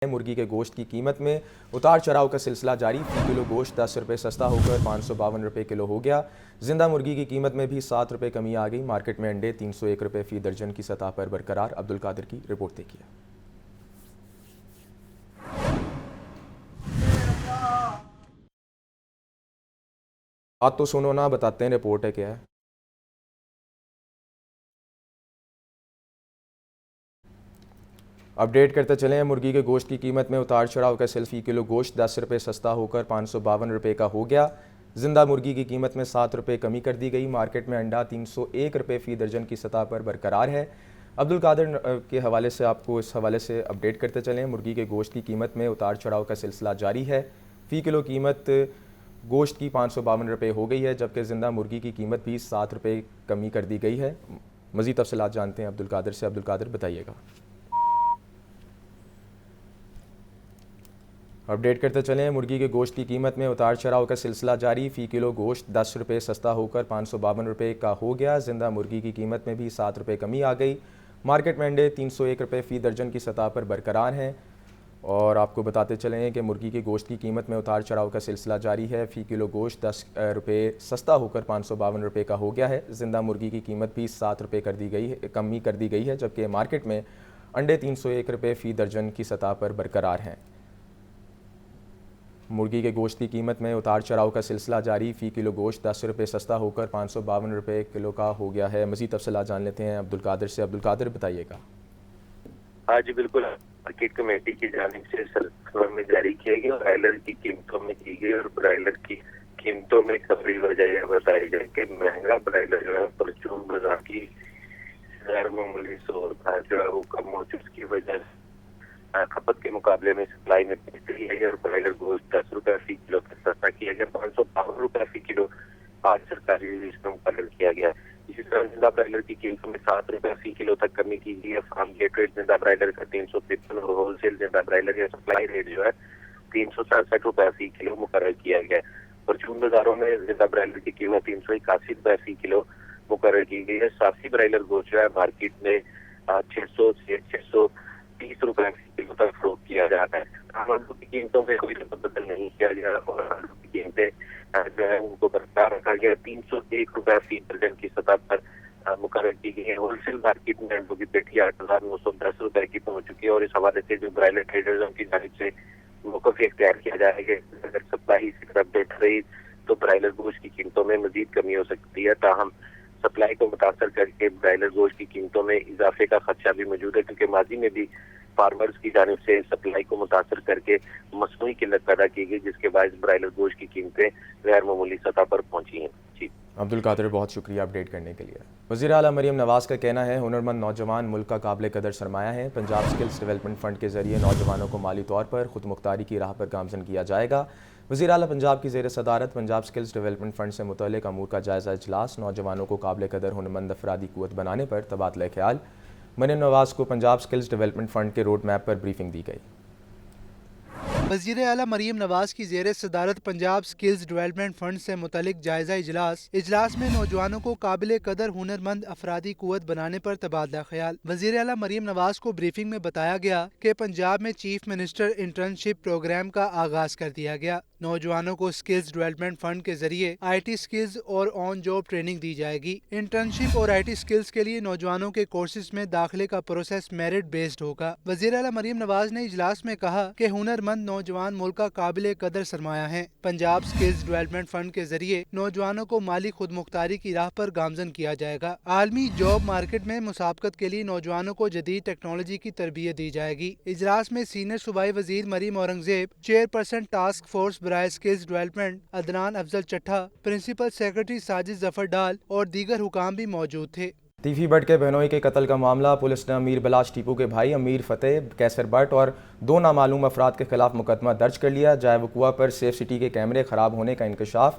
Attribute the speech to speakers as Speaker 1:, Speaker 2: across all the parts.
Speaker 1: مرغی کے گوشت کی قیمت میں اتار چڑھاؤ کا سلسلہ جاری۔ فی کلو گوشت 10 روپے سستا ہو کر 552 روپے کلو ہو گیا۔ زندہ مرغی کی قیمت میں بھی 7 روپے کمی آ گئی۔ مارکیٹ میں انڈے 301 روپے فی درجن کی سطح پر برقرار۔ عبدالقادر کی رپورٹ دیکھیے۔ بات تو سنو نا، بتاتے ہیں رپورٹ ہے کیا ہے۔ اپڈیٹ کرتے چلیں، مرغی کے گوشت کی قیمت میں اتار چڑھاؤ کا سلسلہ۔ فی کلو گوشت 10 روپے سستا ہو کر 552 روپے کا ہو گیا۔ زندہ مرغی کی قیمت میں 7 روپے کمی کر دی گئی۔ مارکیٹ میں انڈا 301 روپے فی درجن کی سطح پر برقرار ہے۔ عبدالقادر کے حوالے سے آپ کو اس حوالے سے اپڈیٹ کرتے چلیں، مرغی کے گوشت کی قیمت میں اتار چڑھاؤ کا سلسلہ جاری ہے۔ فی کلو قیمت گوشت کی 552 روپے ہو گئی ہے، جبکہ زندہ مرغی کی قیمت بھی 7 روپے کمی کر دی گئی ہے۔ مزید تفصیلات جانتے ہیں عبدالقادر سے۔ عبدالقادر بتائیے گا۔ اپڈیٹ کرتے چلیں، مرغی کے گوشت کی قیمت میں اتار چڑھاؤ کا سلسلہ جاری۔ فی کلو گوشت 10 روپے سستا ہو کر 552 روپے کا ہو گیا۔ زندہ مرغی کی قیمت میں بھی 7 روپے کمی آ گئی۔ مارکیٹ میں انڈے 301 روپے فی درجن کی سطح پر برقرار ہیں۔ اور آپ کو بتاتے چلیں کہ مرغی کے گوشت کی قیمت میں اتار چڑھاؤ کا سلسلہ جاری ہے۔ فی کلو گوشت 10 روپے سستا ہو کر 552 روپے کا ہو گیا ہے۔ زندہ مرغی کی قیمت بھی 7 روپے کمی کر دی گئی ہے، جبکہ مارکیٹ میں انڈے 301 روپے فی درجن کی سطح پر برقرار ہیں۔ مرغی کے گوشت کی قیمت میں اتار چڑھاؤ کا سلسلہ جاری۔ فی کلو گوشت 10 روپے سستا ہو کر 552 روپے کلو کا ہو گیا ہے۔ مزید تفصیلات جان لیتے ہیں عبدالقادر سے۔ عبدالقادر بتائیے گا۔
Speaker 2: ہاں جی بالکل، مارکیٹ کمیٹی کی جانب سے سرکلر میں جاری کیا گیا اور برائلر کی قیمتوں میں کی گئی، اور برائلر کی قیمتوں میں کبھی وجہ یہ بتائی جائے کہ مہنگا برائلر جو ہے پرچون بازار کی غیر معمولی صور جو ہے وہ کم ہو چکی، اس کی وجہ سے کھپت کے مقابلے میں سپلائی میں بہتری ہے، اور برائلر گوشت 10 روپے فی کلو کا سستا کیا گیا۔ 552 روپے فی کلو آج سرکاری ریلیز میں مقرر کیا گیا۔ اسی طرح زندہ برائلر کی قیمتوں میں 7 روپے فی کلو تک کمی کی گئی ہے۔ فارم گیٹ ریٹ زندہ برائلر کا 353 اور ہول سیل زندہ برائلر کا سپلائی ریٹ جو ہے 367 روپے فی کلو مقرر کیا گیا ہے۔ پرچون بازاروں میں زندہ برائلر کی قیمت 381 روپے فی کلو مقرر کی گئی ہے۔ ساسی برائلر گوشت جو ہے مارکیٹ میں 600 سے 630 روپے فی کلو تک فروخت کیا جاتا ہے۔ آلو کی قیمتوں میں کوئی بدل نہیں کیا گیا، اور آلو کی قیمتیں جو ہے ان کو برقرار رکھا گیا۔ 301 روپے فی درجن کی سطح پر مقرر کی گئی ہے۔ ہول سیل مارکیٹ میں انڈوں کی پیٹی 8,910 روپے کی پہنچ چکی ہے، اور اس حوالے سے جو برائلر ٹریڈرز ان کی جانب سے موقف اختیار کیا جائے گا کہ اگر سپلائی اسی طرح بہتر رہی تو برائلر گوشت کی قیمتوں میں مزید کمی ہو سکتی ہے۔ تاہم سپلائی کو متاثر کر کے برائلر گوشت کی قیمتوں میں اضافے کا خدشہ بھی موجود ہے، کیونکہ ماضی میں بھی فارمرز کی جانب سے سپلائی کو متاثر کر کے مصنوعی قلت پیدا کی گئی، جس کے باعث برائلر گوشت کی قیمتیں غیر معمولی سطح پر پہنچی ہیں۔ جی
Speaker 1: عبدالقادر، بہت شکریہ اپڈیٹ کرنے کے لیے۔ وزیر اعلیٰ مریم نواز کا کہنا ہے ہنرمند نوجوان ملک کا قابل قدر سرمایہ ہیں۔ پنجاب سکلز ڈیولپمنٹ فنڈ کے ذریعے نوجوانوں کو مالی طور پر خود مختاری کی راہ پر گامزن کیا جائے گا۔ وزیر اعلیٰ پنجاب کی زیر صدارت پنجاب سکلز ڈیولپمنٹ فنڈ سے متعلق امور کا جائزہ اجلاس۔ نوجوانوں کو قابل قدر ہنرمند افرادی قوت بنانے پر تبادلہ خیال۔ مریم نواز کو پنجاب سکلز ڈیولپمنٹ فنڈ کے روڈ میپ پر بریفنگ دی گئی۔
Speaker 3: وزیر اعلیٰ مریم نواز کی زیر صدارت پنجاب سکلز ڈیولپمنٹ فنڈ سے متعلق جائزہ اجلاس میں نوجوانوں کو قابل قدر ہنرمند افرادی قوت بنانے پر تبادلہ خیال۔ وزیر اعلیٰ مریم نواز کو بریفنگ میں بتایا گیا کہ پنجاب میں چیف منسٹر انٹرنشپ پروگرام کا آغاز کر دیا گیا۔ نوجوانوں کو سکلز ڈیولپمنٹ فنڈ کے ذریعے آئی ٹی سکلز اور آن جاب ٹریننگ دی جائے گی۔ انٹرنشپ اور آئی ٹی سکلز کے لیے نوجوانوں کے کورسز میں داخلے کا پروسیس میرٹ بیسڈ ہوگا۔ وزیر اعلیٰ مریم نواز نے اجلاس میں کہا کہ ہنرمند نوجوان ملک کا قابل قدر سرمایہ ہیں۔ پنجاب سکلز ڈیولپمنٹ فنڈ کے ذریعے نوجوانوں کو مالی خود مختاری کی راہ پر گامزن کیا جائے گا۔ عالمی جاب مارکیٹ میں مسابقت کے لیے نوجوانوں کو جدید ٹیکنالوجی کی تربیت دی جائے گی۔ اجلاس میں سینئر صوبائی وزیر Maryam Aurangzeb, chairperson task force برائے سکلز ڈیولپمنٹ عدنان افضل چٹھا، پرنسپل سیکرٹری ساجد ظفر ڈال اور دیگر حکام بھی موجود تھے۔
Speaker 1: تیفی بٹ کے بہنوئی کے قتل کا معاملہ، پولیس نے امیر بلاش ٹیپو کے بھائی امیر فتح کیسر بٹ اور 2 نامعلوم افراد کے خلاف مقدمہ درج کر لیا۔ جائے وقوع پر سیف سٹی کے کیمرے خراب ہونے کا انکشاف۔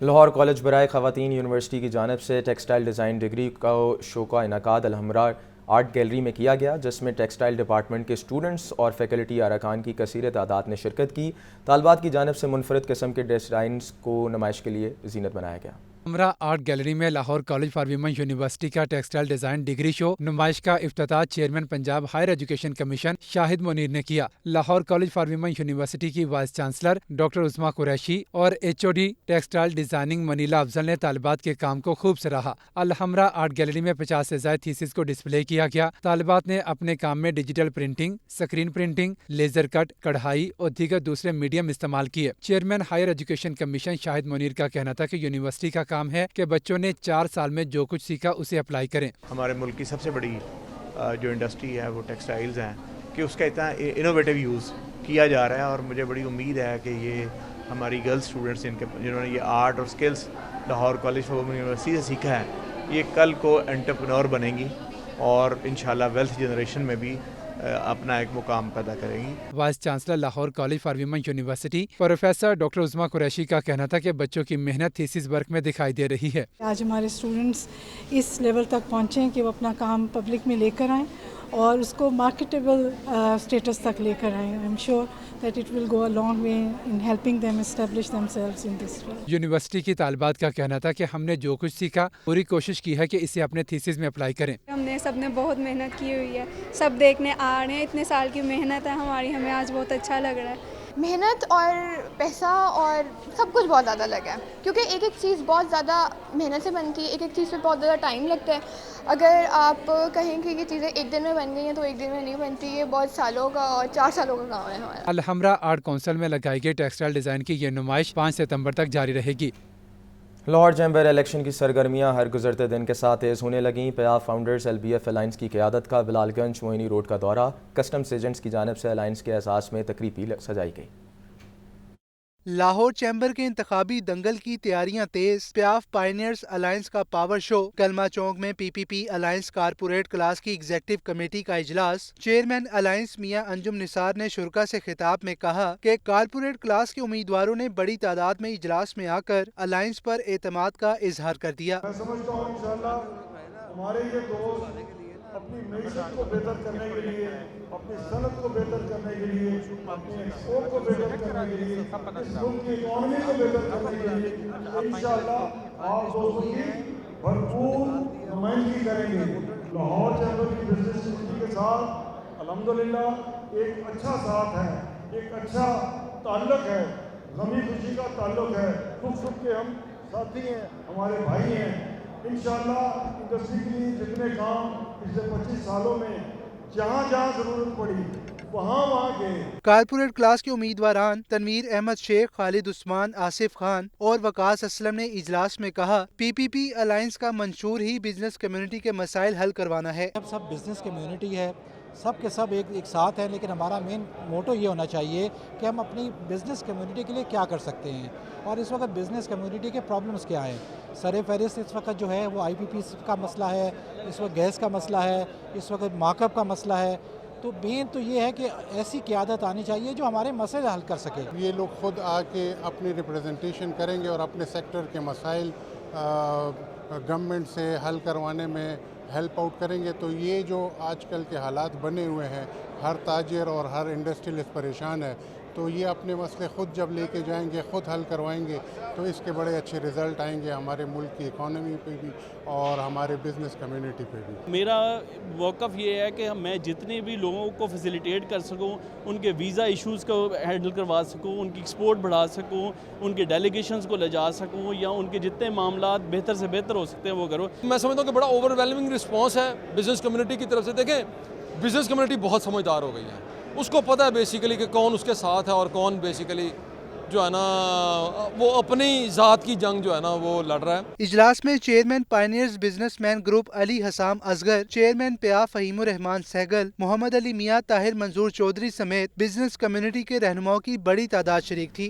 Speaker 1: لاہور کالج برائے خواتین یونیورسٹی کی جانب سے ٹیکسٹائل ڈیزائن ڈگری کا شو کا انعقاد الحمرا آرٹ گیلری میں کیا گیا، جس میں ٹیکسٹائل ڈپارٹمنٹ کے اسٹوڈنٹس اور فیکلٹی ارکان کی کثیر تعداد نے شرکت کی۔ طالبات کی جانب سے منفرد قسم کے ڈیزائنز کو نمائش کے لیے زینت بنایا گیا۔
Speaker 4: الحمرا آرٹ گیلری میں Lahore college for women university کا ٹیکسٹائل ڈیزائن ڈگری شو نمائش کا افتتاح chairman Punjab higher education commission Shahid Munir نے کیا۔ Lahore college for women university کی vice chancellor doctor Uzma Qureshi اور HOD textile designing Munila Afzal نے طالبات کے کام کو خوب سراہا۔ الحمرا آرٹ گیلری میں 50 سے زائد تھیسز کو ڈسپلے کیا گیا۔ طالبات نے اپنے کام میں digital printing, screen printing, laser cut, کڑھائی اور دیگر دوسرے میڈیم استعمال کیے۔ Chairman higher education commission Shahid Munir کا کہنا تھا کہ یونیورسٹی کا کام ہے کہ بچوں نے 4 سال میں جو کچھ سیکھا اسے اپلائی کریں۔
Speaker 5: ہمارے ملک کی سب سے بڑی جو انڈسٹری ہے وہ ٹیکسٹائلز ہیں کہ اس کا اتنا انوویٹو یوز کیا جا رہا ہے، اور مجھے بڑی امید ہے کہ یہ ہماری گرلز اسٹوڈنٹس جنہوں نے یہ آرٹ اور skills Lahore college for women university سے سیکھا ہے، یہ کل کو انٹرپرینور بنیں گی اور انشاءاللہ ویلتھ جنریشن میں بھی اپنا ایک مقام پیدا کریں گی۔
Speaker 4: Vice chancellor Lahore college for women university professor doctor Uzma Qureshi کا کہنا تھا کہ بچوں کی محنت تھیسس ورک میں دکھائی دے رہی ہے۔
Speaker 6: آج ہمارے اسٹوڈنٹس اس لیول تک پہنچے ہیں کہ وہ اپنا کام پبلک میں لے کر آئیں اور اس کو مارکیٹیبل اسٹیٹس تک لے کر آئیں۔ I am sure that it will go a long way in helping them establish themselves in this field۔
Speaker 4: University کی طالبات کا کہنا تھا کہ ہم نے جو کچھ سیکھا پوری کوشش کی ہے کہ اسے اپنے تھیسس میں اپلائی کریں۔
Speaker 7: سب نے بہت محنت کی ہوئی ہے، سب دیکھنے آ رہے ہیں، اتنے سال کی محنت ہے ہماری، ہمیں آج بہت اچھا لگ رہا ہے۔
Speaker 8: محنت اور پیسہ اور سب کچھ بہت زیادہ لگا ہے، کیونکہ ایک ایک چیز بہت زیادہ محنت سے بنتی ہے، ایک ایک چیز پہ بہت زیادہ ٹائم لگتا ہے۔ اگر آپ کہیں کہ یہ چیزیں ایک دن میں بن گئی ہیں تو ایک دن میں نہیں بنتی، یہ بہت سالوں کا اور 4 سالوں کا کام ہے ہمارا۔
Speaker 4: الحمرا آرٹ کونسل میں لگائی گئی ٹیکسٹائل ڈیزائن کی یہ نمائش 5 ستمبر تک جاری رہے گی۔
Speaker 1: لاہور چیمبر الیکشن کی سرگرمیاں ہر گزرتے دن کے ساتھ تیز ہونے لگیں۔ پیاف فاؤنڈرز LBF الائنس کی قیادت کا بلال گنج موہنی روڈ کا دورہ، کسٹمز ایجنٹس کی جانب سے الائنس کے اعزاز میں تقریب بھی سجائی گئی۔
Speaker 3: لاہور چیمبر کے انتخابی دنگل کی تیاریاں تیز، پیاف پائنیئرز الائنس کا پاور شو، کلمہ چوک میں PPP الائنس کارپوریٹ کلاس کی ایگزیکٹو کمیٹی کا اجلاس۔ چیئرمین الائنس میاں انجم نثار نے شرکاء سے خطاب میں کہا کہ کارپوریٹ کلاس کے امیدواروں نے بڑی تعداد میں اجلاس میں آ کر الائنس پر اعتماد کا اظہار کر دیا۔
Speaker 9: میں سمجھتا ہوں انشاءاللہ ہمارے یہ دوست اپنی معیشت کو بہتر کرنے کے لیے، اپنی صنعت کو بہتر کرنے کے لیے، اپنے ایکسپورٹ کو بہتر کرنے کے لیے، اس ملک کی اکانومی کو بہتر کرنے کے لیے انشاءاللہ آپ دوستوں کی بھرپور نمائندگی کریں گے۔ لاہور چیمبر کی بزنس کمیونٹی کے ساتھ الحمدللہ ایک اچھا ساتھ ہے، ایک اچھا تعلق ہے، غمی خوشی کا تعلق ہے، دکھ سکھ کے ہم ساتھی ہیں، ہمارے بھائی ہیں۔ انشاءاللہ انڈسٹری کے لیے جتنے کام پچھلے 25 سالوں میں جہاں جہاں ضرورت پڑی وہاں گئے۔
Speaker 3: کارپوریٹ کلاس کے امیدواران تنویر احمد شیخ، خالد عثمان، آصف خان اور وقاص اسلم نے اجلاس میں کہا PPP الائنس کا منشور ہی بزنس کمیونٹی کے مسائل حل کروانا ہے۔
Speaker 10: سب بزنس کمیونٹی ہے، سب کے سب ایک ساتھ ہیں، لیکن ہمارا مین موٹو یہ ہونا چاہیے کہ ہم اپنی بزنس کمیونٹی کے لیے کیا کر سکتے ہیں، اور اس وقت بزنس کمیونٹی کے پرابلمز کیا ہیں۔ سر فہرست اس وقت جو ہے وہ IPP کا مسئلہ ہے، اس وقت گیس کا مسئلہ ہے، اس وقت مارک اپ کا مسئلہ ہے۔ تو مین تو یہ ہے کہ ایسی قیادت آنی چاہیے جو ہمارے مسئلے حل کر سکے۔
Speaker 11: یہ لوگ خود آ کے اپنی ریپریزنٹیشن کریں گے اور اپنے سیکٹر کے مسائل گورنمنٹ سے حل کروانے میں ہیلپ آؤٹ کریں گے۔ تو یہ جو آج کل کے حالات بنے ہوئے ہیں، ہر تاجر اور ہر انڈسٹریلسٹ پریشان ہے، تو یہ اپنے مسئلے خود جب لے کے جائیں گے، خود حل کروائیں گے، تو اس کے بڑے اچھے رزلٹ آئیں گے ہمارے ملک کی اکانومی پہ بھی اور ہمارے بزنس کمیونٹی پہ بھی۔
Speaker 12: میرا موقف یہ ہے کہ میں جتنے بھی لوگوں کو فیسیلیٹیٹ کر سکوں، ان کے ویزا ایشوز کو ہینڈل کروا سکوں، ان کی ایکسپورٹ بڑھا سکوں، ان کے ڈیلیگیشنز کو لے جا سکوں، یا ان کے جتنے معاملات بہتر سے بہتر ہو سکتے ہیں وہ کروں۔
Speaker 13: میں سمجھتا ہوں کہ بڑا اوور ویلمنگ رسپانس ہے بزنس کمیونٹی کی طرف سے۔ دیکھیں بزنس کمیونٹی بہت سمجھدار ہو گئی ہے، اس کو پتہ ہے بیسیکلی کہ کون اس کے ساتھ ہے اور کون بیسیکلی جو ہے نا وہ اپنی ذات کی جنگ جو ہے نا وہ لڑ رہا ہے۔
Speaker 3: اجلاس میں chairman pioneers businessman group Ali Husam Asghar, chairman PIAF Fahim ur Rehman Sehgal, Muhammad Ali Mian, Tahir منظور چودھری سمیت بزنس کمیونٹی کے رہنماؤں کی بڑی تعداد شریک تھی۔